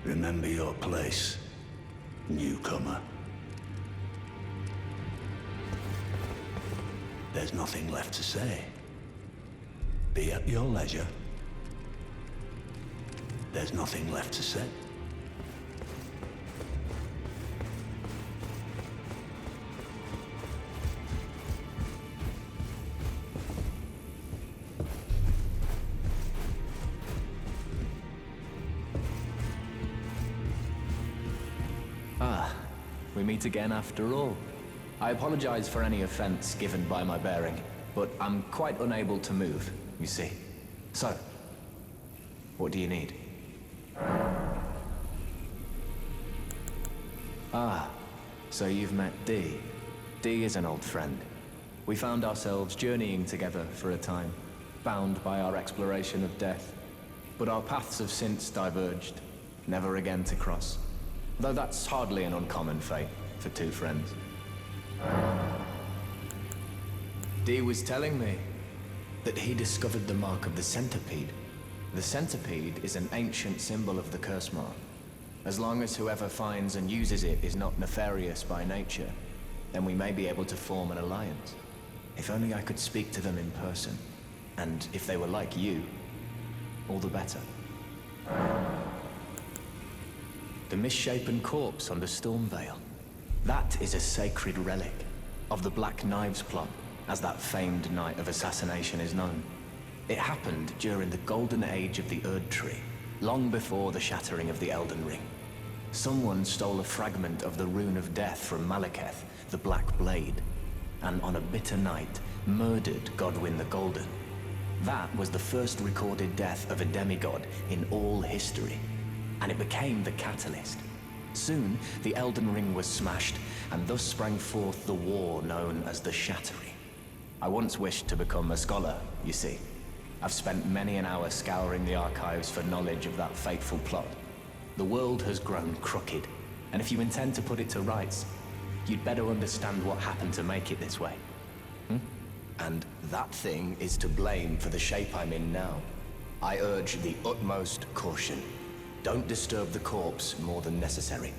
Remember your place, newcomer. There's nothing left to say. Be at your leisure. There's nothing left to say. We meet again after all. I apologize for any offense given by my bearing, but I'm quite unable to move, you see. So, what do you need? So you've met Dee. Dee is an old friend. We found ourselves journeying together for a time, bound by our exploration of death. But our paths have since diverged, never again to cross. Though that's hardly an uncommon fate for two friends. Dee was telling me that he discovered the mark of the centipede. The centipede is an ancient symbol of the curse mark. As long as whoever finds and uses it is not nefarious by nature, then we may be able to form an alliance. If only I could speak to them in person. And if they were like you, all the better. The misshapen corpse on the Stormveil. That is a sacred relic of the Black Knives plot, as that famed night of assassination is known. It happened during the golden age of the Erd Tree, long before the shattering of the Elden Ring. Someone stole a fragment of the Rune of Death from Malekith, the Black Blade, and on a bitter night, murdered Godwyn the Golden. That was the first recorded death of a demigod in all history, and it became the catalyst. Soon, the Elden Ring was smashed, and thus sprang forth the war known as the Shattering. I once wished to become a scholar, you see. I've spent many an hour scouring the archives for knowledge of that fateful plot. The world has grown crooked, and if you intend to put it to rights, you'd better understand what happened to make it this way. And that thing is to blame for the shape I'm in now. I urge the utmost caution. Don't disturb the corpse more than necessary.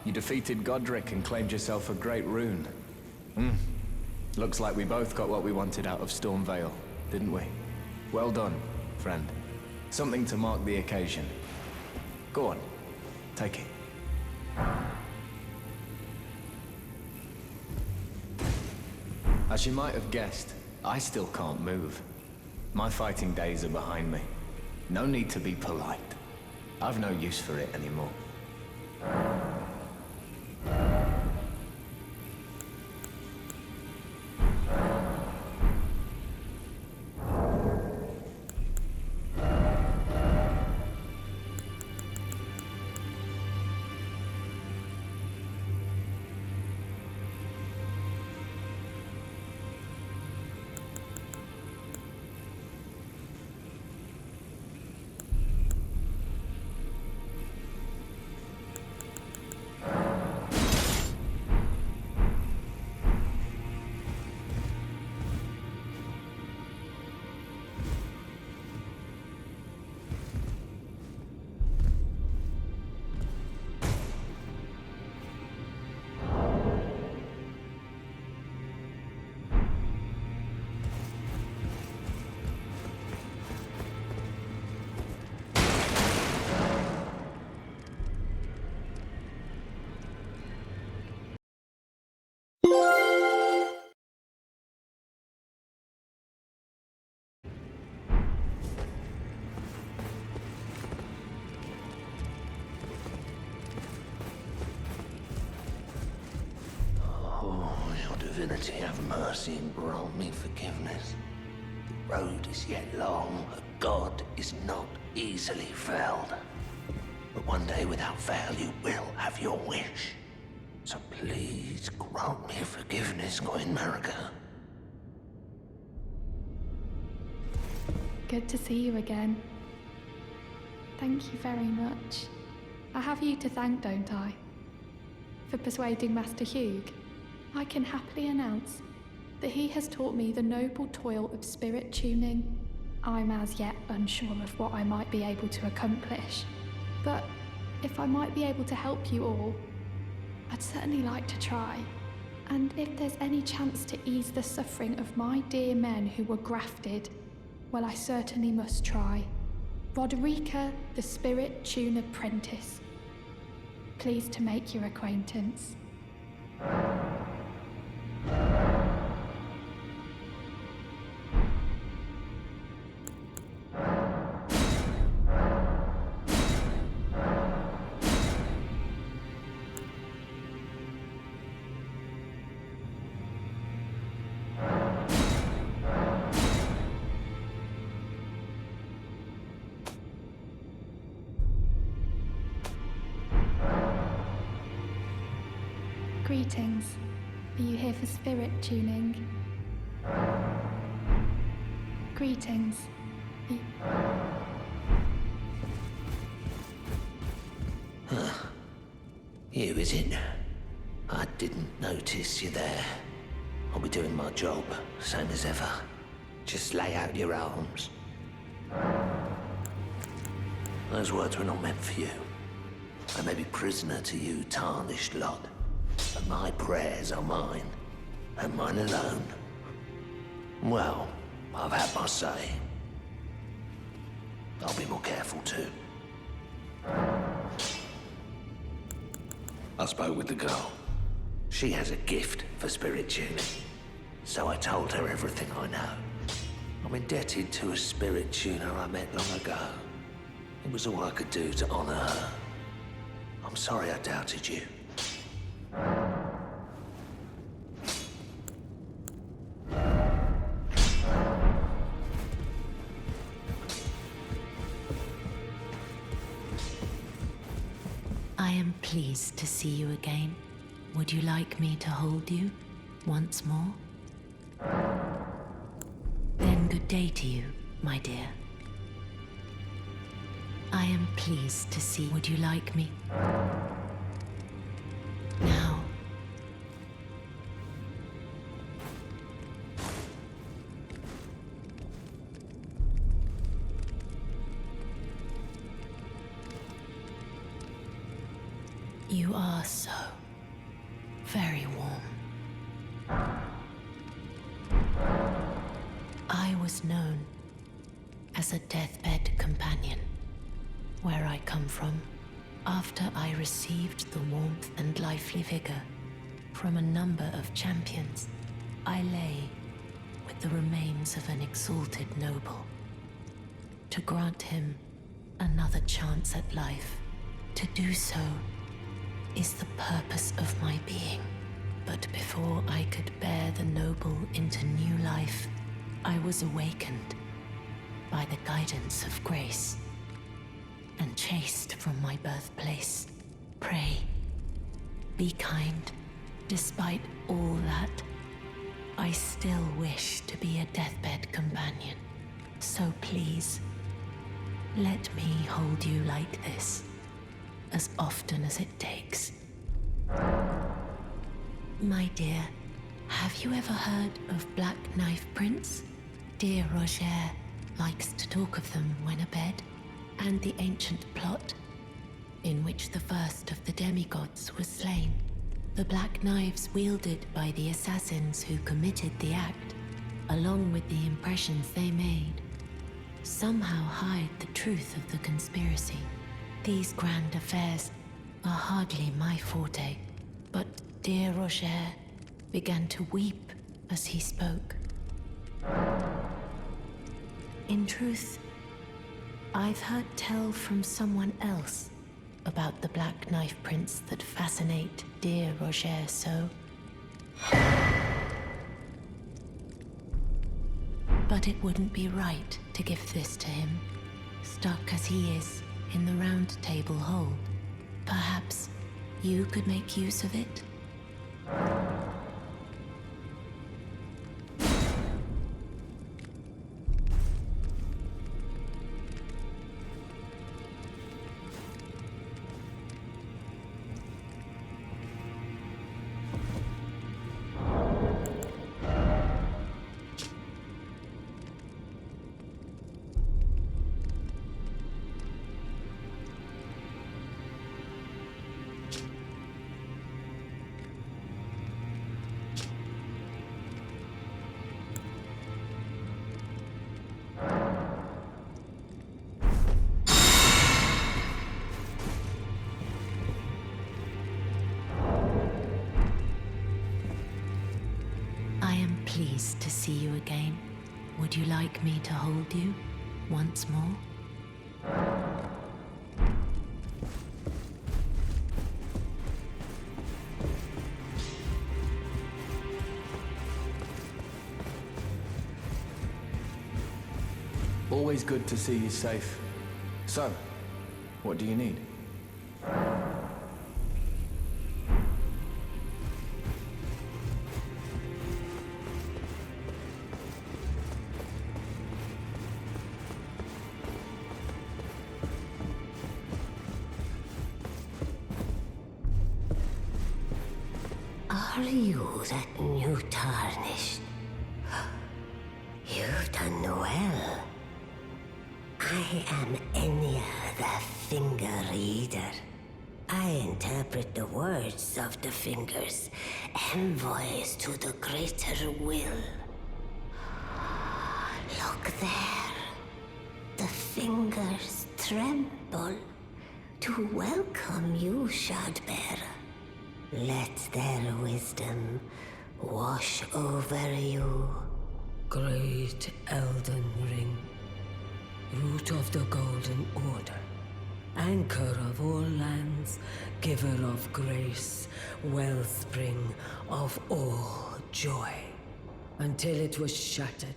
You defeated Godric and claimed yourself a Great Rune. Looks like we both got what we wanted out of Stormveil, didn't we? Well done, friend. Something to mark the occasion. Go on, take it. As you might have guessed, I still can't move. My fighting days are behind me. No need to be polite. I've no use for it anymore. Divinity, have mercy and grant me forgiveness. The road is yet long, a god is not easily felled. But one day without fail you will have your wish. So please grant me forgiveness, Queen Marika. Good to see you again. Thank you very much. I have you to thank, don't I? For persuading Master Hugh. I can happily announce that he has taught me the noble toil of spirit tuning. I'm as yet unsure of what I might be able to accomplish. But if I might be able to help you all, I'd certainly like to try. And if there's any chance to ease the suffering of my dear men who were grafted, well, I certainly must try. Roderika, the Spirit Tune Apprentice. Pleased to make your acquaintance. Greetings. Are you here for spirit tuning? Greetings. You, is it? I didn't notice you there. I'll be doing my job, same as ever. Just lay out your arms. Those words were not meant for you. I may be prisoner to you, Tarnished lot. But my prayers are mine, and mine alone. Well, I've had my say. I'll be more careful too. I spoke with the girl. She has a gift for spirit tuning. So I told her everything I know. I'm indebted to a spirit tuner I met long ago. It was all I could do to honor her. I'm sorry I doubted you. I am pleased to see you again. Would you like me to hold you once more? Then good day to you, my dear. I am pleased to see. Would you like me? Now. You are so very warm. I was known as a deathbed companion where I come from. After I received the warmth and lively vigor from a number of champions, I lay with the remains of an exalted noble. To grant him another chance at life, to do so is the purpose of my being. But before I could bear the noble into new life, I was awakened by the guidance of grace and chased from my birthplace. Pray, be kind. Despite all that, I still wish to be a deathbed companion. So please, let me hold you like this as often as it takes. My dear, have you ever heard of Black Knife Prince? Dear Rogier likes to talk of them when abed, and the ancient plot in which the first of the demigods was slain. The black knives wielded by the assassins who committed the act, along with the impressions they made, somehow hide the truth of the conspiracy. These grand affairs are hardly my forte, but dear Rogier began to weep as he spoke. In truth, I've heard tell from someone else about the Black Knife Prince that fascinate dear Rogier so. But it wouldn't be right to give this to him, stuck as he is in the Roundtable Hold. Perhaps you could make use of it? pleased to see you again. Would you like me to hold you once more? Always good to see you safe. So, what do you need? Are you that new Tarnished? You've done well. I am Enia, the Finger Reader. I interpret the words of the fingers, envoys to the greater will. Look there. The fingers tremble to welcome you, Shardbearer. Let their wisdom wash over you. Great Elden Ring, root of the Golden Order, anchor of all lands, giver of grace, wellspring of all joy. Until it was shattered,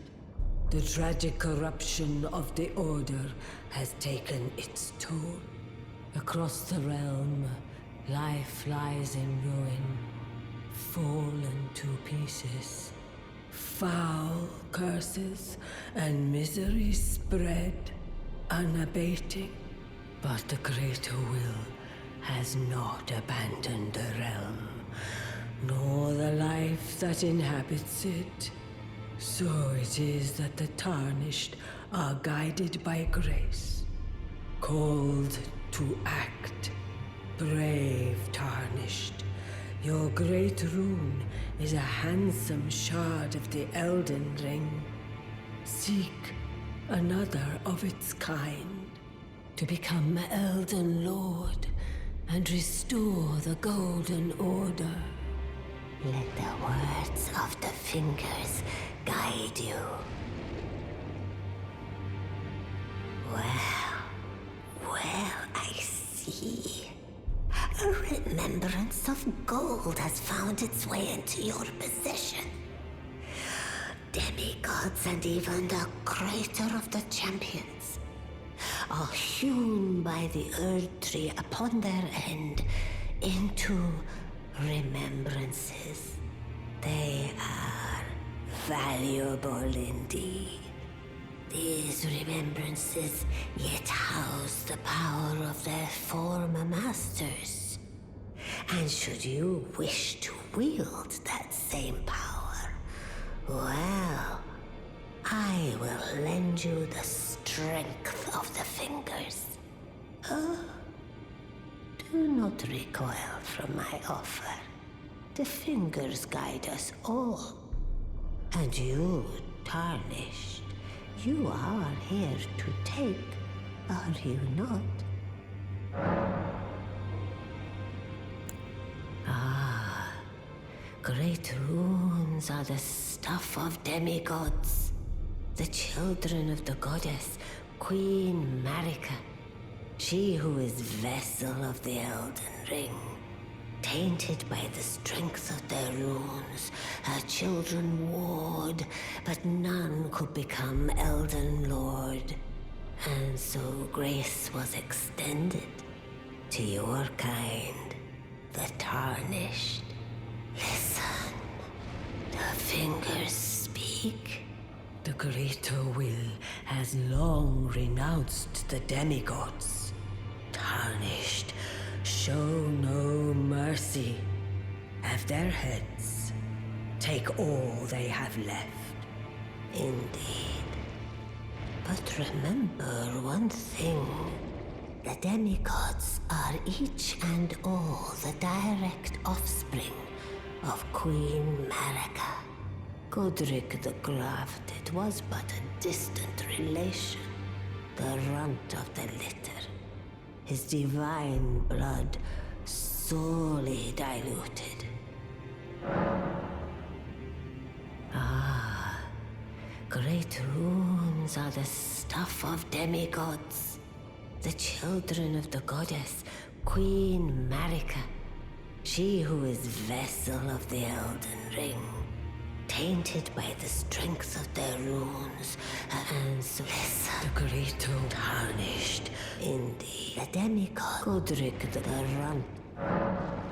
the tragic corruption of the Order has taken its toll. Across the realm, life lies in ruin, fallen to pieces. Foul curses and misery spread, unabating. But the greater will has not abandoned the realm, nor the life that inhabits it. So it is that the Tarnished are guided by grace, called to act. Brave Tarnished, your Great Rune is a handsome shard of the Elden Ring. Seek another of its kind to become Elden Lord and restore the Golden Order. Let the words of the fingers guide you. Well, I see. A remembrance of gold has found its way into your possession. Demigods and even the greater of the champions are hewn by the Earth Tree upon their end into remembrances. They are valuable indeed. These remembrances yet house the power of their former masters. And should you wish to wield that same power, well, I will lend you the strength of the fingers. Do not recoil from my offer. The fingers guide us all. And you, Tarnished, you are here to take, are you not? Great runes are the stuff of demigods, the children of the goddess, Queen Marika, she who is vessel of the Elden Ring. Tainted by the strength of their runes, her children warred, but none could become Elden Lord. And so grace was extended to your kind, the Tarnished. Listen, the fingers speak. The greater will has long renounced the demigods. Tarnished, show no mercy. Have their heads. Take all they have left. Indeed. But remember one thing. The demigods are each and all the direct offspring of Queen Marika. Godric the Grafted was but a distant relation, the runt of the litter. His divine blood sorely diluted. Ah, Great runes are the stuff of demigods, the children of the goddess, Queen Marika, she who is vessel of the Elden Ring, tainted by the strength of their runes, and so listen, the Great Rune, Tarnished, indeed, the demigod, Roderika the Run.